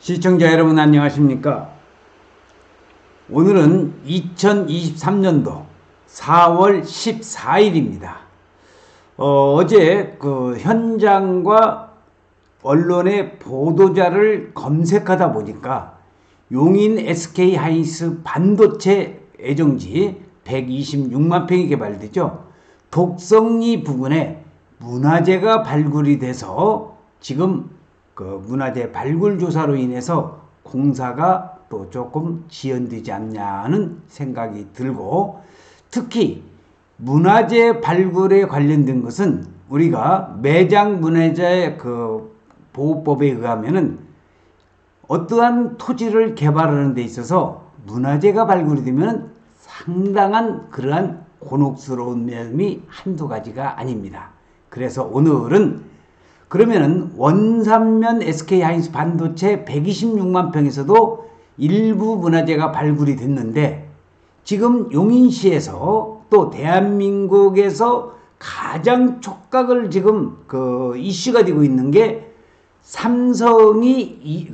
시청자 여러분 안녕하십니까? 오늘은 2023년도 4월 14일입니다. 어제 그 현장과 언론의 보도자를 검색하다 보니까 용인 SK하이닉스 반도체 애정지 126만 평이 개발되죠. 독성리 부근에 문화재가 발굴이 돼서 지금 그 문화재 발굴 조사로 인해서 공사가 또 조금 지연되지 않냐는 생각이 들고, 특히 문화재 발굴에 관련된 것은 우리가 매장 문화재 그 보호법에 의하면은 어떠한 토지를 개발하는 데 있어서 문화재가 발굴이 되면 상당한 그러한 곤혹스러운 면이 한두 가지가 아닙니다. 그래서 오늘은 그러면은 원산면 SK하이닉스 반도체 126만 평에서도 일부 문화재가 발굴이 됐는데, 지금 용인시에서 또 대한민국에서 가장 촉각을 지금 그 이슈가 되고 있는 게 삼성이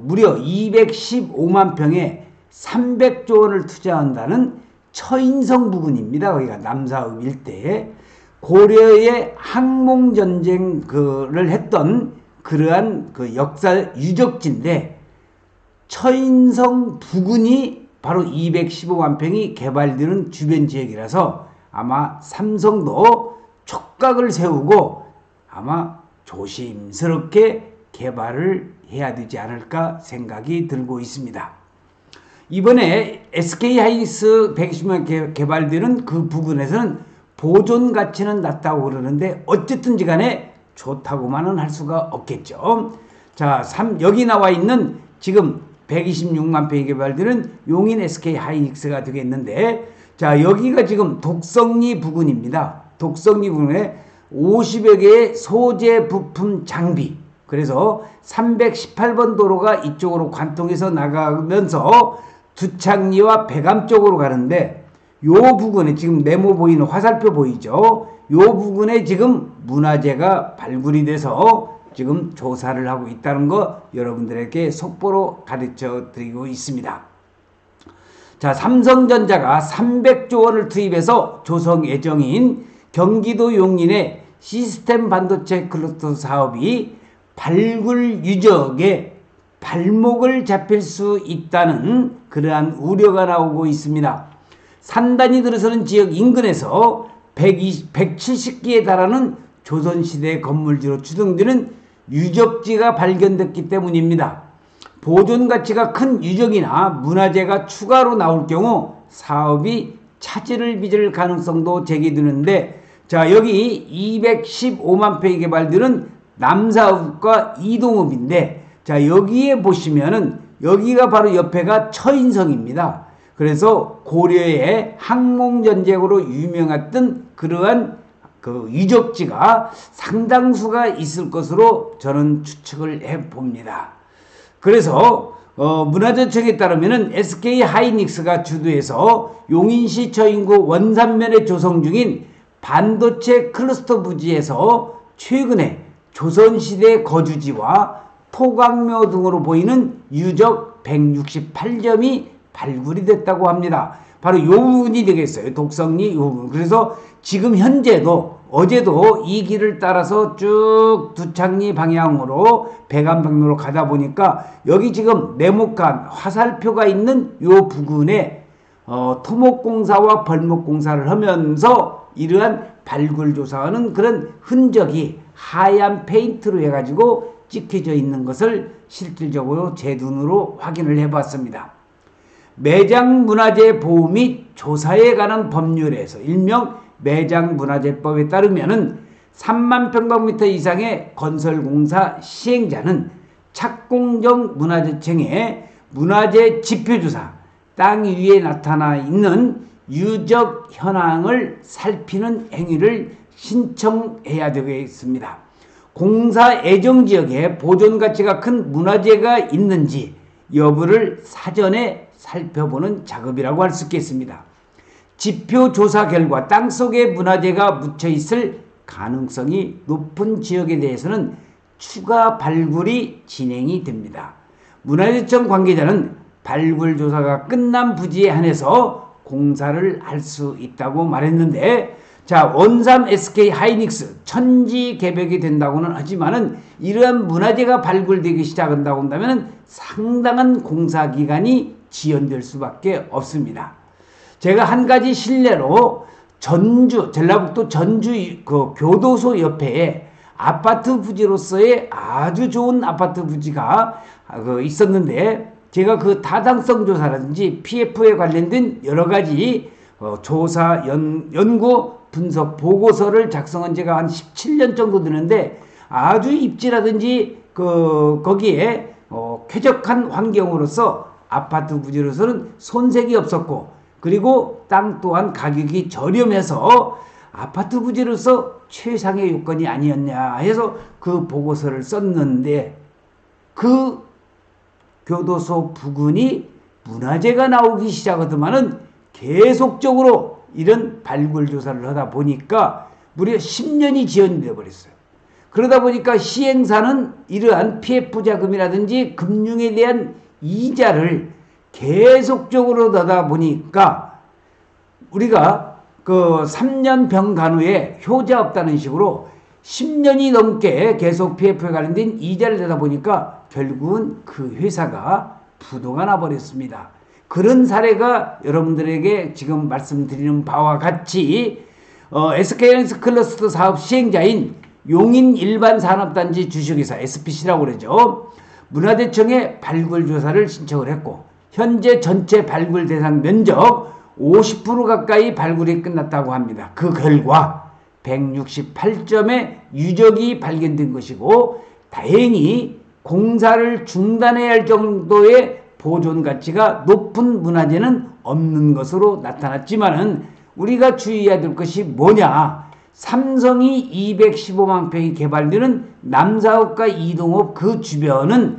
무려 215만 평에 300조 원을 투자한다는 처인성 부근입니다. 거기가 남사읍 일대에 고려의 항몽전쟁을 했던 그러한 그 역사 유적지인데, 처인성 부근이 바로 215만 평이 개발되는 주변 지역이라서 아마 삼성도 촉각을 세우고 아마 조심스럽게 개발을 해야 되지 않을까 생각이 들고 있습니다. 이번에 SK하이닉스 120만 개발되는 그 부근에서는 보존 가치는 낮다고 그러는데 어쨌든지 간에 좋다고만은 할 수가 없겠죠. 자, 여기 나와 있는 지금 126만 평이 개발되는 용인 SK하이닉스가 되겠는데, 자, 여기가 지금 독성리 부근입니다. 독성리 부근에 50여 개의 소재 부품 장비, 그래서 318번 도로가 이쪽으로 관통해서 나가면서 두창리와 백암 쪽으로 가는데, 요 부근에 지금 네모 보이는 화살표 보이죠? 요 부근에 지금 문화재가 발굴이 돼서 지금 조사를 하고 있다는 거 여러분들에게 속보로 가르쳐 드리고 있습니다. 자, 삼성전자가 300조 원을 투입해서 조성 예정인 경기도 용인의 시스템 반도체 클러스터 사업이 발굴 유적에 발목을 잡힐 수 있다는 그러한 우려가 나오고 있습니다. 산단이 들어서는 지역 인근에서 170개에 달하는 조선시대 건물지로 추정되는 유적지가 발견됐기 때문입니다. 보존 가치가 큰 유적이나 문화재가 추가로 나올 경우 사업이 차질을 빚을 가능성도 제기되는데, 자, 여기 215만 평이 개발되는 남사읍과 이동읍인데, 자, 여기에 보시면은 여기가 바로 옆에가 처인성입니다. 그래서 고려의 항몽전쟁으로 유명했던 그러한 그 유적지가 상당수가 있을 것으로 저는 추측을 해봅니다. 그래서 문화재청에 따르면 SK하이닉스가 주도해서 용인시 처인구 원산면에 조성 중인 반도체 클러스터 부지에서 최근에 조선시대 거주지와 토광묘 등으로 보이는 유적 168점이 발굴이 됐다고 합니다. 바로 이 부분이 되겠어요. 독성리 이 부분. 그래서 지금 현재도 어제도 이 길을 따라서 쭉 두창리 방향으로 백암 방향으로 가다 보니까 여기 지금 네모칸 화살표가 있는 이 부근에 토목공사와 벌목공사를 하면서 이러한 발굴 조사하는 그런 흔적이 하얀 페인트로 해가지고 찍혀져 있는 것을 실질적으로 제 눈으로 확인을 해봤습니다. 매장 문화재 보호 및 조사에 관한 법률에서 일명 매장문화재법에 따르면은 3만 평방미터 이상의 건설공사 시행자는 착공정 문화재청에 문화재 지표조사, 땅 위에 나타나 있는 유적 현황을 살피는 행위를 신청해야 되겠습니다. 공사 예정지역에 보존가치가 큰 문화재가 있는지 여부를 사전에 살펴보는 작업이라고 할 수 있겠습니다. 지표 조사 결과 땅속에 문화재가 묻혀 있을 가능성이 높은 지역에 대해서는 추가 발굴이 진행이 됩니다. 문화재청 관계자는 발굴 조사가 끝난 부지에 한해서 공사를 할 수 있다고 말했는데, 자, 원삼 SK 하이닉스 천지 개벽이 된다고는 하지만은 이러한 문화재가 발굴되기 시작한다고 한다면 상당한 공사 기간이 지연될 수밖에 없습니다. 제가 한 가지 실례로 전라북도 전주 그 교도소 옆에 아파트 부지로서의 아주 좋은 아파트 부지가 있었는데, 제가 그 타당성 조사라든지 PF에 관련된 여러 가지 조사, 연구, 분석 보고서를 작성한 지가 한 17년 정도 되는데, 아주 입지라든지 거기에 쾌적한 환경으로서 아파트 부지로서는 손색이 없었고, 그리고 땅 또한 가격이 저렴해서 아파트 부지로서 최상의 요건이 아니었냐 해서 그 보고서를 썼는데, 그 교도소 부근이 문화재가 나오기 시작하더만은 계속적으로 이런 발굴 조사를 하다 보니까 무려 10년이 지연되어 버렸어요. 그러다 보니까 시행사는 이러한 PF 자금이라든지 금융에 대한 이자를 계속적으로 넣다 보니까 우리가 그 3년 병간 후에 효자 없다는 식으로 10년이 넘게 계속 PF에 관련된 이자를 내다 보니까 결국은 그 회사가 부도가 나버렸습니다. 그런 사례가 여러분들에게 지금 말씀드리는 바와 같이 SK하이닉스 클러스터 사업 시행자인 용인 일반산업단지 주식회사 SPC라고 그러죠. 문화재청에 발굴 조사를 신청을 했고, 현재 전체 발굴 대상 면적 50% 가까이 발굴이 끝났다고 합니다. 그 결과 168점의 유적이 발견된 것이고, 다행히 공사를 중단해야 할 정도의 보존 가치가 높은 문화재는 없는 것으로 나타났지만은, 우리가 주의해야 될 것이 뭐냐? 삼성이 215만 평이 개발되는 남사읍과 이동읍 그 주변은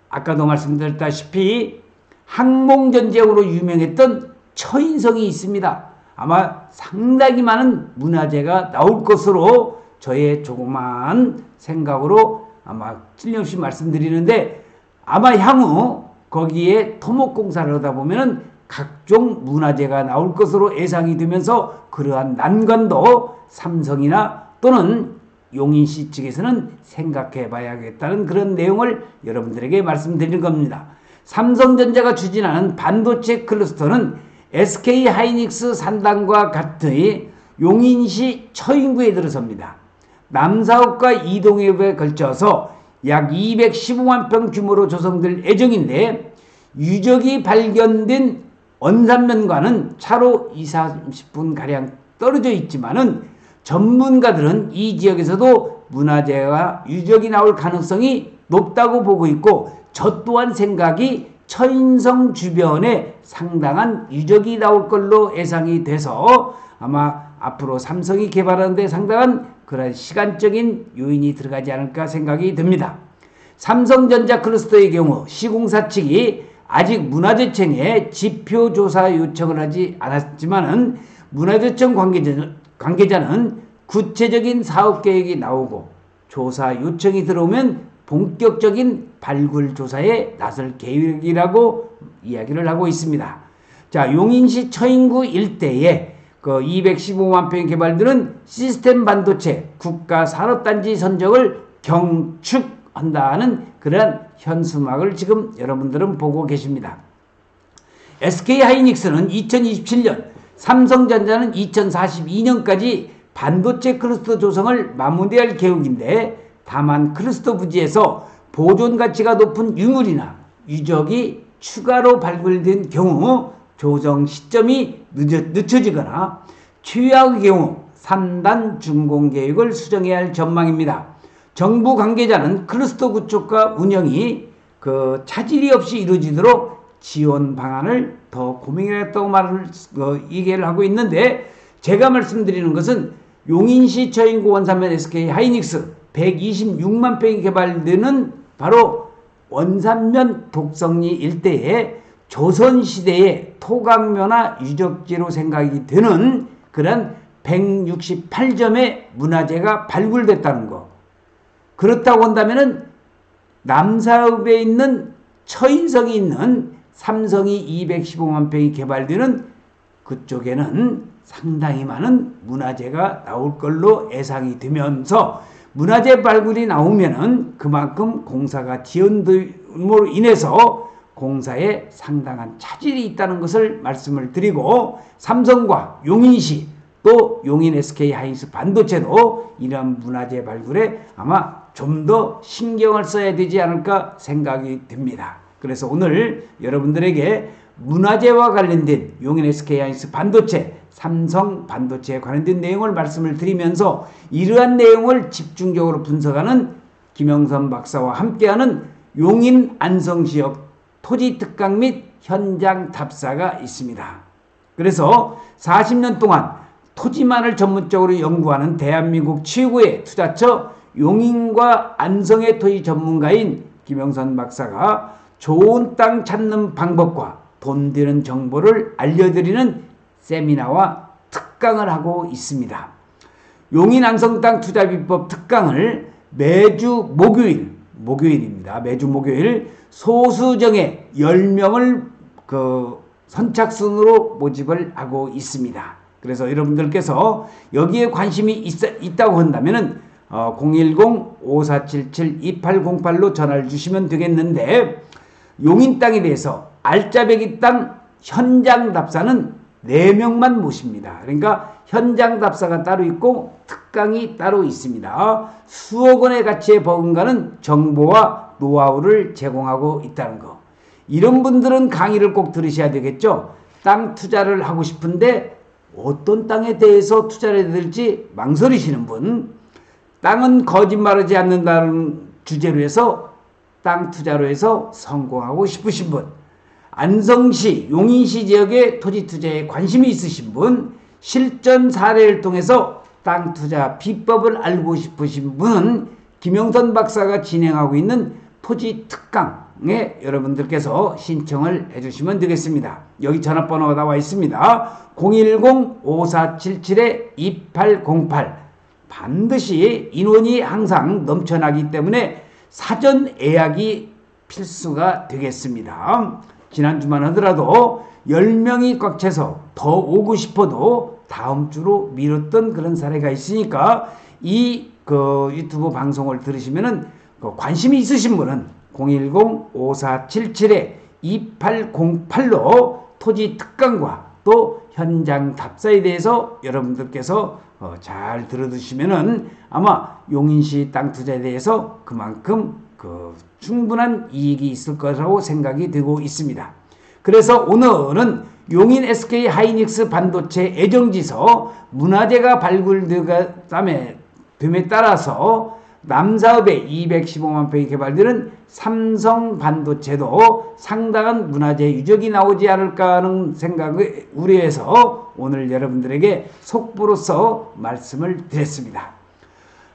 아까도 말씀드렸다시피 항몽전쟁으로 유명했던 처인성이 있습니다. 아마 상당히 많은 문화재가 나올 것으로 저의 조그마한 생각으로 아마 틀림없이 말씀드리는데, 아마 향후 거기에 토목공사를 하다 보면은 각종 문화재가 나올 것으로 예상이 되면서 그러한 난관도 삼성이나 또는 용인시 측에서는 생각해 봐야겠다는 그런 내용을 여러분들에게 말씀드리는 겁니다. 삼성전자가 추진하는 반도체 클러스터는 SK 하이닉스 산단과 같이 용인시 처인구에 들어섭니다. 남사읍과 이동읍에 걸쳐서 약 215만 평 규모로 조성될 예정인데, 유적이 발견된 원산면과는 차로 20-30분 떨어져 있지만은 전문가들은 이 지역에서도 문화재와 유적이 나올 가능성이 높다고 보고 있고, 저 또한 생각이 처인성 주변에 상당한 유적이 나올 걸로 예상이 돼서 아마 앞으로 삼성이 개발하는 데 상당한 그런 시간적인 요인이 들어가지 않을까 생각이 듭니다. 삼성전자 클러스터의 경우 시공사 측이 아직 문화재청에 지표조사 요청을 하지 않았지만은 문화재청 관계자는 구체적인 사업계획이 나오고 조사 요청이 들어오면 본격적인 발굴 조사에 나설 계획이라고 이야기를 하고 있습니다. 자, 용인시 처인구 일대에 그 215만 평이 개발되는 시스템 반도체 국가산업단지 선정을 경축한다는 그런 현수막을 지금 여러분들은 보고 계십니다. SK하이닉스는 2027년, 삼성전자는 2042년까지 반도체 클러스터 조성을 마무리할 계획인데, 다만 클러스터 부지에서 보존 가치가 높은 유물이나 유적이 추가로 발굴된 경우 조정 시점이 늦춰지거나 최악의 경우 3단 준공 계획을 수정해야 할 전망입니다. 정부 관계자는 클러스터 구축과 운영이 차질이 없이 이루어지도록 지원 방안을 더 고민하겠다고 얘기를 하고 있는데, 제가 말씀드리는 것은 용인시 처인구 원산면 SK하이닉스 126만 평이 개발되는 바로 원산면 독성리 일대에 조선시대의 토강묘나 유적지로 생각이 되는 그런 168점의 문화재가 발굴됐다는 것. 그렇다고 한다면은 남사읍에 있는 처인성이 있는 삼성이 215만 평이 개발되는 그쪽에는 상당히 많은 문화재가 나올 걸로 예상이 되면서 문화재 발굴이 나오면은 그만큼 공사가 지연됨으로 인해서 공사에 상당한 차질이 있다는 것을 말씀을 드리고, 삼성과 용인시 또 용인 SK 하이닉스 반도체도 이러한 문화재 발굴에 아마 좀 더 신경을 써야 되지 않을까 생각이 듭니다. 그래서 오늘 여러분들에게 문화재와 관련된 용인 SK 하이닉스 반도체, 삼성 반도체에 관련된 내용을 말씀을 드리면서 이러한 내용을 집중적으로 분석하는 김영선 박사와 함께하는 용인 안성지역 토지 특강 및 현장 답사가 있습니다. 그래서 40년 동안 토지만을 전문적으로 연구하는 대한민국 최고의 투자처 용인과 안성의 토지 전문가인 김영선 박사가 좋은 땅 찾는 방법과 돈 되는 정보를 알려드리는 세미나와 특강을 하고 있습니다. 용인 안성 땅 투자 비법 특강을 매주 목요일입니다. 매주 목요일 소수정예 10명을 선착순으로 모집을 하고 있습니다. 그래서 여러분들께서 여기에 관심이 있다고 한다면은 010-5477-2808로 전화를 주시면 되겠는데, 용인 땅에 대해서 알짜배기 땅 현장 답사는 4명만 모십니다. 그러니까 현장 답사가 따로 있고 특강이 따로 있습니다. 수억 원의 가치에 버금가는 정보와 노하우를 제공하고 있다는 거. 이런 분들은 강의를 꼭 들으셔야 되겠죠. 땅 투자를 하고 싶은데 어떤 땅에 대해서 투자를 해야 될지 망설이시는 분, 땅은 거짓말하지 않는다는 주제로 해서 땅 투자로 해서 성공하고 싶으신 분, 안성시, 용인시 지역의 토지 투자에 관심이 있으신 분, 실전 사례를 통해서 땅 투자 비법을 알고 싶으신 분은 김영선 박사가 진행하고 있는 토지 특강에 여러분들께서 신청을 해주시면 되겠습니다. 여기 전화번호가 나와 있습니다. 010-5477-2808. 반드시 인원이 항상 넘쳐나기 때문에 사전 예약이 필수가 되겠습니다. 지난주만 하더라도 10명이 꽉 차서 더 오고 싶어도 다음 주로 미뤘던 그런 사례가 있으니까 이 유튜브 방송을 들으시면은 관심이 있으신 분은 010-5477-2808로 토지 특강과 또 현장 답사에 대해서 여러분들께서 잘 들어두시면은 아마 용인시 땅 투자에 대해서 그만큼 충분한 이익이 있을 거라고 생각이 되고 있습니다. 그래서 오늘은 용인 SK 하이닉스 반도체 애정지서 문화재가 발굴됨에 따라서 남사읍에 215만 평이 개발되는 삼성 반도체도 상당한 문화재 유적이 나오지 않을까 하는 생각을 우려해서 오늘 여러분들에게 속보로서 말씀을 드렸습니다.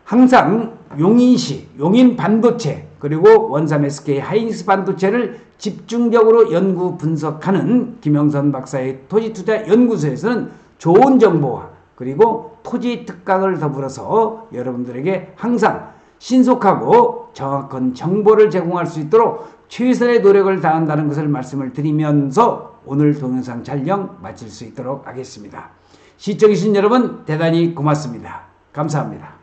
항상 용인시, 용인 반도체, 그리고 원삼 SK 하이닉스 반도체를 집중적으로 연구 분석하는 김영선 박사의 토지투자 연구소에서는 좋은 정보와 그리고 토지 특강을 더불어서 여러분들에게 항상 신속하고 정확한 정보를 제공할 수 있도록 최선의 노력을 다한다는 것을 말씀을 드리면서 오늘 동영상 촬영 마칠 수 있도록 하겠습니다. 시청해주신 여러분 대단히 고맙습니다. 감사합니다.